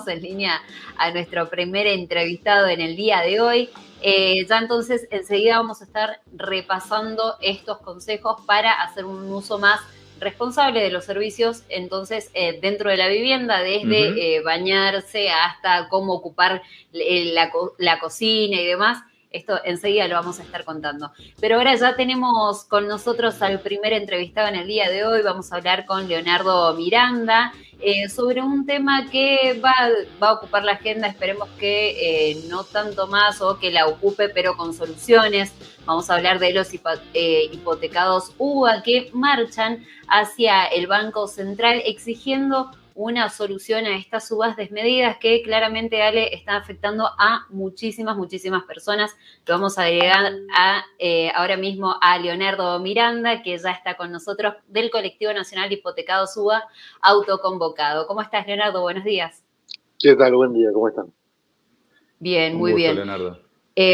tenemos en línea a nuestro primer entrevistado en el día de hoy. Ya entonces enseguida vamos a estar repasando estos consejos para hacer un uso más responsable de los servicios, entonces, dentro de la vivienda, desde bañarse hasta cómo ocupar la cocina y demás. Esto enseguida lo vamos a estar contando. Pero ahora ya tenemos con nosotros al primer entrevistado en el día de hoy. Vamos a hablar con Leonardo Miranda sobre un tema que va a ocupar la agenda. Esperemos que no tanto más o que la ocupe, pero con soluciones. Vamos a hablar de los hipotecados UBA que marchan hacia el Banco Central exigiendo una solución a estas subas desmedidas que claramente, Ale, están afectando a muchísimas personas. Lo vamos a agregar ahora mismo a Leonardo Miranda, que ya está con nosotros, del Colectivo Nacional de Hipotecados UBA, autoconvocado. ¿Cómo estás, Leonardo? Buenos días. ¿Qué tal? Buen día, ¿cómo están? Bien, muy bien. Leonardo.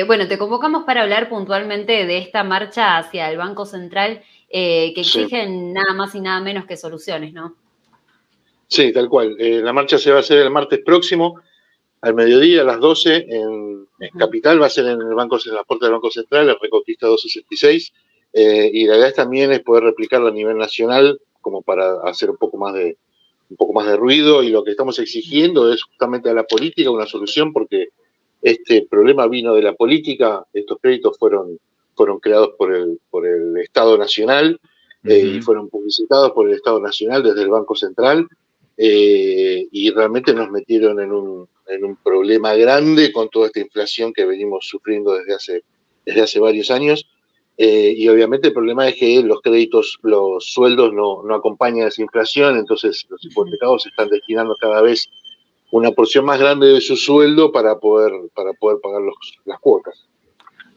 Bueno, te convocamos para hablar puntualmente de esta marcha hacia el Banco Central que exigen nada más y nada menos que soluciones, ¿no? Sí, tal cual. La marcha se va a hacer el martes próximo, al mediodía, a las 12, en Capital. Va a ser en el banco, en la puerta del Banco Central, el Reconquista 266. Y la idea también es poder replicarlo a nivel nacional, como para hacer un poco más de ruido. Y lo que estamos exigiendo es justamente a la política una solución, porque este problema vino de la política. Estos créditos fueron creados por el Estado Nacional y fueron publicitados por el Estado Nacional desde el Banco Central. Y realmente nos metieron en un problema grande con toda esta inflación que venimos sufriendo desde hace varios años. Y obviamente el problema es que los créditos, los sueldos no acompañan esa inflación, entonces los hipotecados están destinando cada vez una porción más grande de su sueldo para poder pagar las cuotas.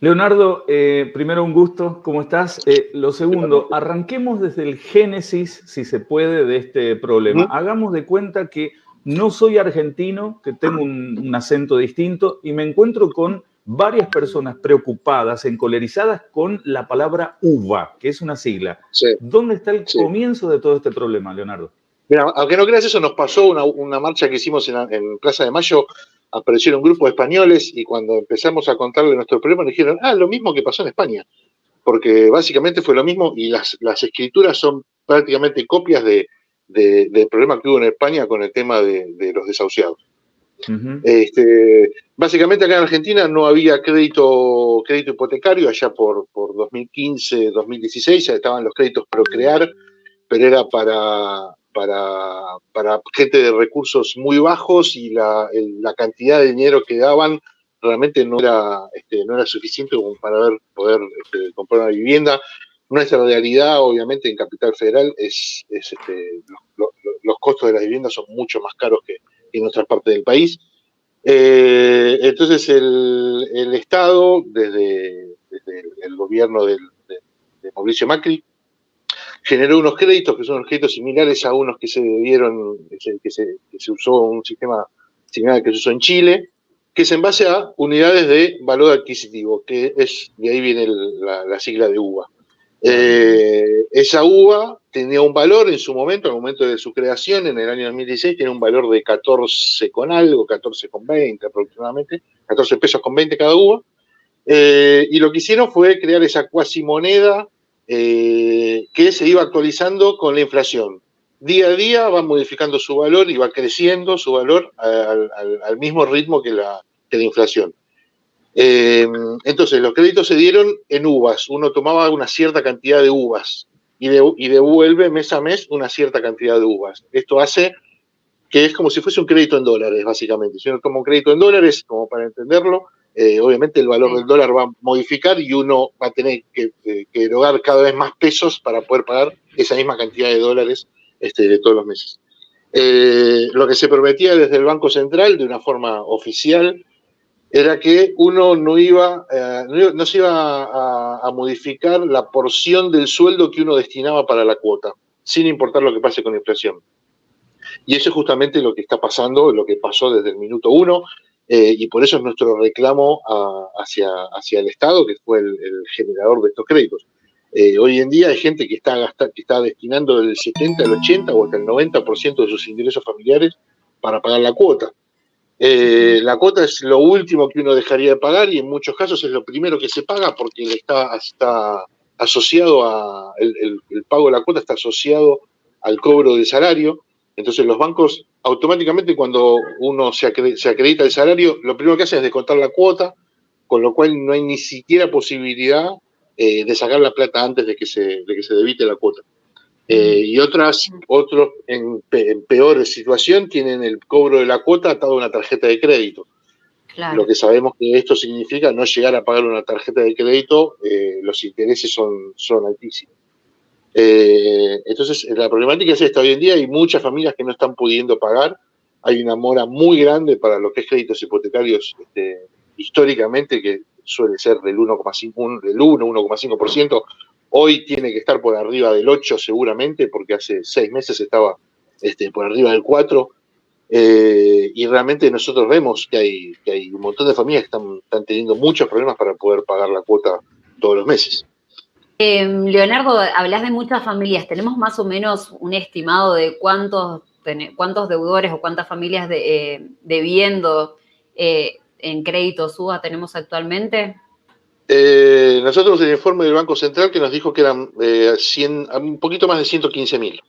Leonardo, primero un gusto, ¿cómo estás? Lo segundo, arranquemos desde el génesis, si se puede, de este problema. Hagamos de cuenta que no soy argentino, que tengo un acento distinto y me encuentro con varias personas preocupadas, encolerizadas con la palabra UBA, que es una sigla. Sí. ¿Dónde está el comienzo de todo este problema, Leonardo? Mira, aunque no creas, eso nos pasó una marcha que hicimos en Plaza de Mayo. Aparecieron un grupo de españoles y cuando empezamos a contarle nuestro problema nos dijeron, lo mismo que pasó en España, porque básicamente fue lo mismo y las escrituras son prácticamente copias del problema que hubo en España con el tema de los desahuciados. Básicamente acá en Argentina no había crédito hipotecario. Allá por 2015, 2016 ya estaban los créditos Procrear, pero era para gente de recursos muy bajos y la cantidad de dinero que daban realmente no era suficiente como para poder comprar una vivienda. Nuestra realidad, obviamente, en Capital Federal los costos de las viviendas son mucho más caros que en otras partes del país. Entonces el Estado, desde el gobierno de Mauricio Macri, generó unos créditos que son unos créditos similares a unos que se dieron, que se usó un sistema similar al que se usó en Chile, que es en base a unidades de valor adquisitivo, que es, de ahí viene la sigla de UBA. Esa UBA tenía un valor en su momento, al momento de su creación, en el año 2016, tenía un valor de 14 con algo, 14,20 aproximadamente, 14 pesos con 20 cada UBA. Y lo que hicieron fue crear esa cuasimoneda que se iba actualizando con la inflación. Día a día va modificando su valor y va creciendo su valor al mismo ritmo que la inflación. Entonces, los créditos se dieron en UVAs. Uno tomaba una cierta cantidad de UVAs y devuelve mes a mes una cierta cantidad de UVAs. Esto hace que es como si fuese un crédito en dólares, básicamente. Si uno toma un crédito en dólares, como para entenderlo, obviamente el valor del dólar va a modificar y uno va a tener que erogar cada vez más pesos para poder pagar esa misma cantidad de dólares de todos los meses. Lo que se prometía desde el Banco Central, de una forma oficial, era que uno no se iba a modificar la porción del sueldo que uno destinaba para la cuota, sin importar lo que pase con la inflación. Y eso es justamente lo que está pasando, lo que pasó desde el minuto uno, y por eso es nuestro reclamo hacia el Estado, que fue el generador de estos créditos. Hoy en día hay gente que está destinando del 70 al 80 o hasta el 90% de sus ingresos familiares para pagar la cuota. La cuota es lo último que uno dejaría de pagar y en muchos casos es lo primero que se paga porque está asociado el pago de la cuota está asociado al cobro del salario. Entonces los bancos automáticamente cuando uno se acredita el salario, lo primero que hacen es descontar la cuota, con lo cual no hay ni siquiera posibilidad de sacar la plata antes de que se debite la cuota. Y otros en peor situación tienen el cobro de la cuota atado a una tarjeta de crédito. Claro. Lo que sabemos que esto significa no llegar a pagar una tarjeta de crédito, los intereses son altísimos. Entonces, la problemática es esta. Hoy en día hay muchas familias que no están pudiendo pagar. Hay una mora muy grande para lo que es créditos hipotecarios históricamente, que suele ser del 1,5%. Hoy tiene que estar por arriba del 8 seguramente, porque hace 6 meses estaba por arriba del 4. Y realmente nosotros vemos que hay un montón de familias que están teniendo muchos problemas para poder pagar la cuota todos los meses. Leonardo, hablas de muchas familias. ¿Tenemos más o menos un estimado de cuántos deudores o cuántas familias debiendo en créditos UBA tenemos actualmente? Nosotros el informe del Banco Central que nos dijo que eran un poquito más de 115.000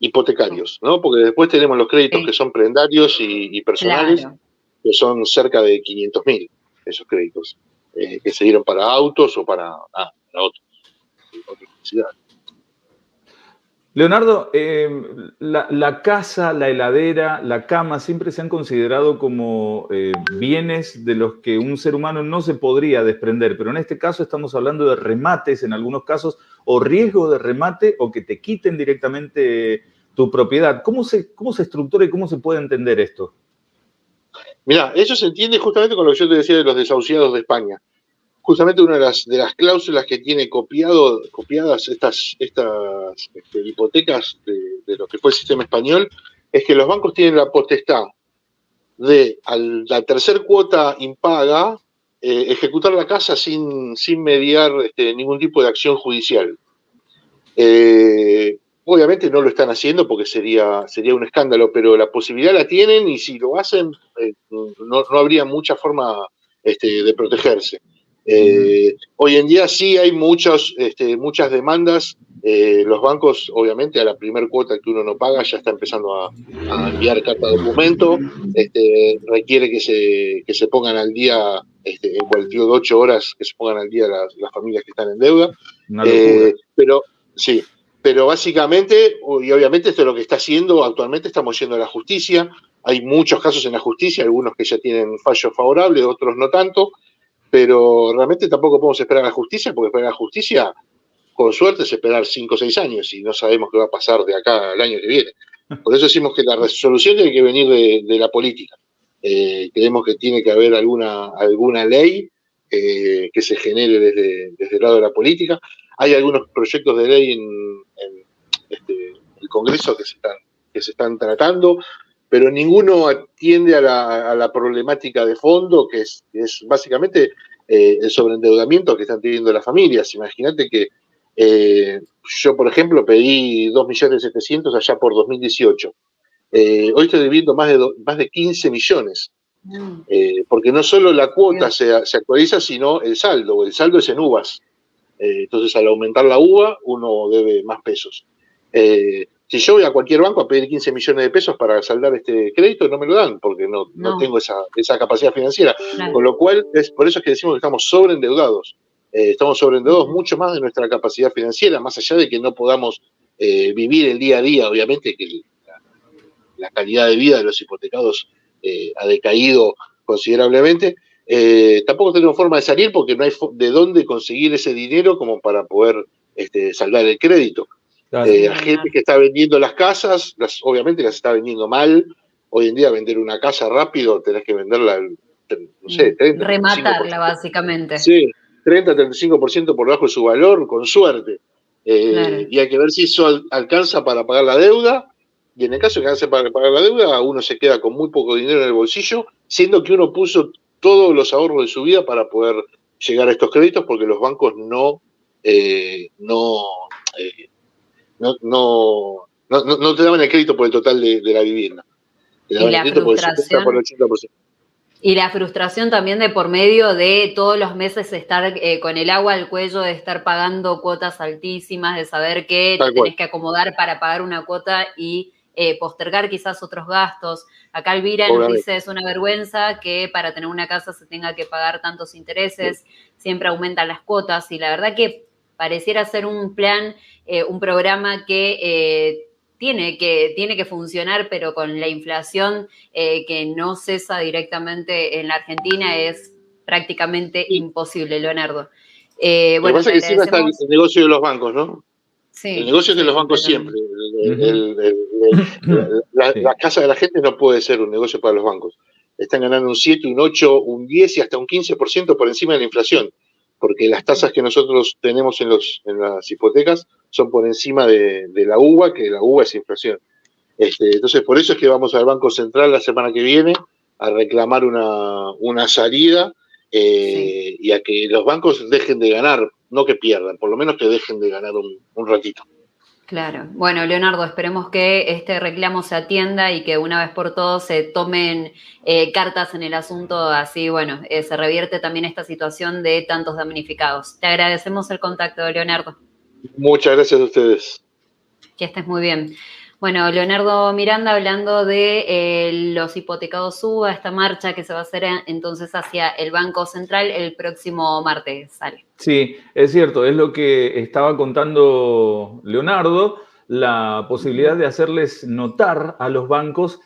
hipotecarios, ¿no? Porque después tenemos los créditos que son prendarios y personales, claro, que son cerca de 500.000 esos créditos, que se dieron para autos o para otras necesidades. Leonardo, la casa, la heladera, la cama siempre se han considerado como bienes de los que un ser humano no se podría desprender, pero en este caso estamos hablando de remates en algunos casos, o riesgo de remate, o que te quiten directamente tu propiedad. ¿Cómo se estructura y cómo se puede entender esto? Mirá, eso se entiende justamente con lo que yo te decía de los desahuciados de España. Justamente una de las cláusulas que tiene copiadas estas hipotecas de lo que fue el sistema español es que los bancos tienen la potestad de, a la tercer cuota impaga, ejecutar la casa sin mediar ningún tipo de acción judicial. Obviamente no lo están haciendo porque sería un escándalo, pero la posibilidad la tienen y si lo hacen no habría mucha forma de protegerse. Hoy en día sí hay muchas demandas. Los bancos, obviamente, a la primer cuota que uno no paga ya está empezando a enviar carta de documento. Requiere que se pongan al día, en el periodo de 8 horas, que se pongan al día las familias que están en deuda. Pero básicamente, y obviamente esto es lo que está haciendo, actualmente estamos yendo a la justicia. Hay muchos casos en la justicia, algunos que ya tienen fallos favorables, otros no tanto. Pero realmente tampoco podemos esperar a la justicia, porque para la justicia, con suerte, es esperar 5 o 6 años y no sabemos qué va a pasar de acá al año que viene. Por eso decimos que la resolución tiene que venir de la política. Creemos que tiene que haber alguna ley que se genere desde el lado de la política. Hay algunos proyectos de ley en el Congreso que se están tratando, pero ninguno atiende a la problemática de fondo, que es básicamente el sobreendeudamiento que están teniendo las familias. Imagínate que yo, por ejemplo, pedí 2.700.000 allá por 2018. Hoy estoy debiendo más de 15 millones, porque no solo la cuota se actualiza, sino el saldo. El saldo es en uvas. Entonces, al aumentar la uva, uno debe más pesos. Si yo voy a cualquier banco a pedir 15 millones de pesos para saldar este crédito, no me lo dan, porque no tengo esa capacidad financiera. Claro. Con lo cual, por eso es que decimos que estamos sobreendeudados. Estamos sobreendeudados mucho más de nuestra capacidad financiera, más allá de que no podamos vivir el día a día. Obviamente que la calidad de vida de los hipotecados ha decaído considerablemente. Tampoco tenemos forma de salir porque no hay de dónde conseguir ese dinero como para poder saldar el crédito. Claro. A gente que está vendiendo las casas, obviamente las está vendiendo mal. Hoy en día vender una casa rápido tenés que venderla, no sé, 30%. Rematarla, básicamente. Sí, 30-35% por debajo de su valor, con suerte. Claro. Y hay que ver si eso alcanza para pagar la deuda. Y en el caso de que alcance para pagar la deuda, uno se queda con muy poco dinero en el bolsillo, siendo que uno puso todos los ahorros de su vida para poder llegar a estos créditos, porque los bancos no te daban el crédito por el total de la vivienda. Te daban el crédito por el 70, por el 80%. Y la frustración también de por medio de todos los meses estar con el agua al cuello, de estar pagando cuotas altísimas, de saber que te tenés que acomodar para pagar una cuota y postergar quizás otros gastos. Acá Elvira nos dice, es una vergüenza que para tener una casa se tenga que pagar tantos intereses, siempre aumentan las cuotas, y la verdad que pareciera ser un plan, un programa que tiene que funcionar, pero con la inflación que no cesa directamente en la Argentina es prácticamente imposible, Leonardo. Lo que pasa es que siempre está el negocio de los bancos, ¿no? Sí, el negocio es de los bancos siempre. La casa de la gente no puede ser un negocio para los bancos. Están ganando un 7, un 8, un 10 y hasta un 15% por encima de la inflación, porque las tasas que nosotros tenemos en las hipotecas son por encima de la UVA, que la UVA es inflación. Entonces, por eso es que vamos al Banco Central la semana que viene a reclamar una salida y a que los bancos dejen de ganar, no que pierdan, por lo menos que dejen de ganar un ratito. Claro. Bueno, Leonardo, esperemos que este reclamo se atienda y que una vez por todos se tomen cartas en el asunto, así, bueno, se revierte también esta situación de tantos damnificados. Te agradecemos el contacto, Leonardo. Muchas gracias a ustedes. Que estés muy bien. Bueno, Leonardo Miranda hablando de los hipotecados UVA, esta marcha que se va a hacer entonces hacia el Banco Central el próximo martes, sale. Sí, es cierto, es lo que estaba contando Leonardo, la posibilidad de hacerles notar a los bancos